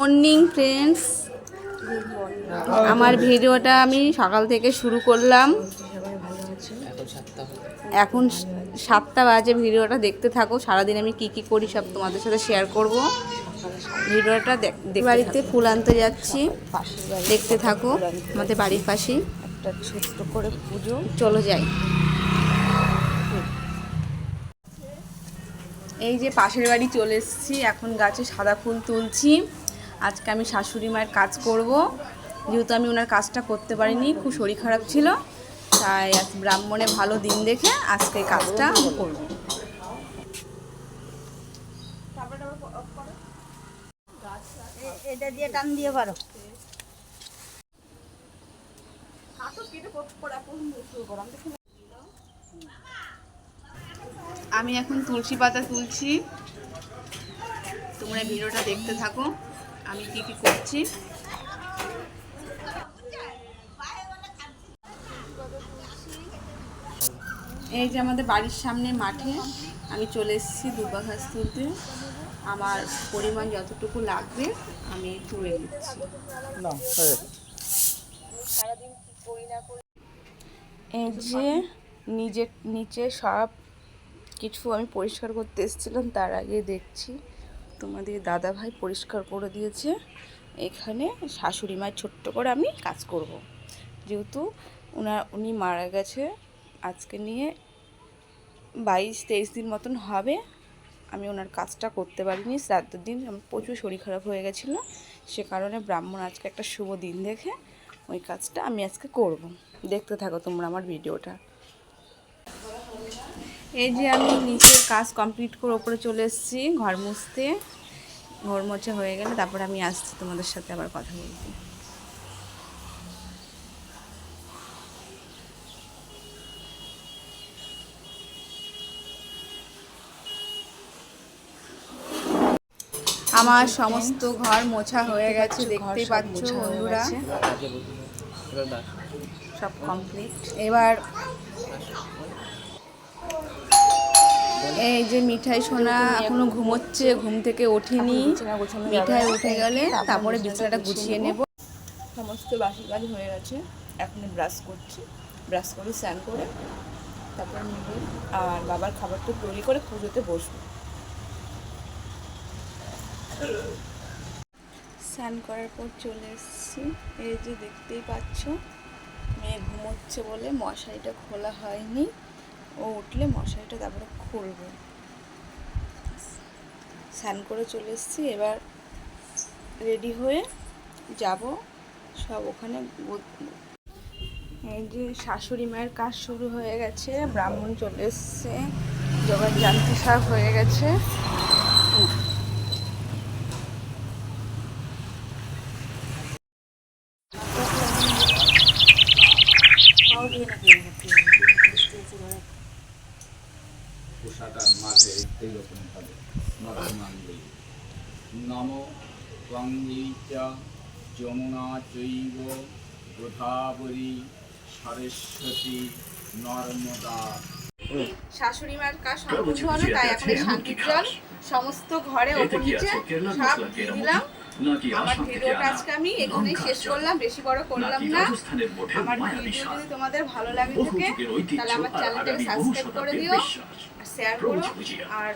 Morning friends, আমার ভিডিওটা আমি সকাল থেকে শুরু করলাম। এখন 7টা বাজে। ভিডিওটা দেখতে থাকো। সারাদিন আমি কি কি করি সব তোমাদের সাথে শেয়ার করব। ভিডিওটা বাড়িতে ফুল আনতে যাচ্ছি, দেখতে থাকো। আমাদের বাড়ির পাশেই একটা ছোট্ট করে পুজো। চলো যাই। এই যে পাশের বাড়ি চলে এসেছি, এখন গাছে সাদা ফুল তুলছি। আজকে আমি শাশুড়ি মায়ের কাজ করব, যেহেতু আমি ওনার কাজটা করতে পারিনি, খুব শরীর খারাপ ছিল, তাই ব্রাহ্মণে ভালো দিন দেখে আজকে কাজটা করব। এটা দিয়ে টান দিয়ে পারো। আমি এখন তুলসী পাতা তুলছি, তোমরা ভিডিওটা দেখতে থাকো আমি কি কি করছি। এই যে আমাদের বাড়ির সামনে মাঠে আমি চলে এসেছি দুর্বা ঘাস তুলতে। আমার পরিমাণ যতটুকু লাগবে আমি তুলে দিচ্ছি। এই যে নিচে সব কিছু আমি পরিষ্কার করতে এসেছিলাম, তার আগে দেখছি তোমাদের দাদা ভাই পরিষ্কার করে দিয়েছে। এখানে শাশুড়ি মায়ের ছোট্ট করে আমি কাজ করব, যেহেতু উনি মারা গেছে আজকে নিয়ে 22-23 দিন মতন হবে। আমি ওনার কাজটা করতে পারিনি, শ্রাদ্ধের দিন আমার প্রচুর শরীর খারাপ হয়ে গেছিলো, সে কারণে ব্রাহ্মণ আজকে একটা শুভ দিন দেখে ওই কাজটা আমি আজকে করব। দেখতে থাকো তোমরা আমার ভিডিওটা। এই যে আমি নিচের কাজ কমপ্লিট করে ওপরে চলে এসেছি ঘর মুছতে। ঘর মোছা হয়ে গেলে তারপর আমি আসছি তোমাদের সাথে আবার কথা বলতে। আমার সমস্ত ঘর মোছা হয়ে গেছে, দেখতেই পাচ্ছ বন্ধুরা, সব কমপ্লিট। এবার এই যে মিঠাই সোনা এখনো ঘুমোচ্ছে, ঘুম থেকে ওঠেনি। মিঠাই উঠে গেলে তারপরে বিছানাটা গুছিয়ে নেব। সমস্ত বাসি কাজ হয়ে গেছে, এখন ব্রাশ করছি, ব্রাশ করে স্নান করে তারপর নেব আর বাবার খাবারটা তৈরি করে পুজোতে বসবো। স্নান করার পর চলে এসেছি, এই যে দেখতেই পাচ্ছ মেয়ে ঘুমোচ্ছে বলে মশারিটা খোলা হয়নি, ও উঠলে মশারিটা তারপরে খুলবো। স্নান করে চলে এসেছি, এবার রেডি হয়ে যাব সব ওখানে। এই যে শাশুড়ি মায়ের কাজ শুরু হয়ে গেছে, ব্রাহ্মণ চলে এসছে, জোগাড় জানতে সব হয়ে গেছে। নমো গঙ্গে চ যমুনা চৈব গোদাবরী সরস্বতী নর্মদা। শাশুড়ি মায়ের কাজ সম্পূর্ণ হলো, তাই এখন শান্তির জল সমস্ত ঘরে ওপর নিচে সব দিয়ে দিলাম। আমার ভিডিওটা আজকে আমি এখানেই শেষ করলাম, বেশি বড় করলাম না। আমার ভিডিও যদি তোমাদের ভালো লাগে থাকে তাহলে আমার চ্যানেলটাকে সাবস্ক্রাইব করে দিও, শেয়ার করো আর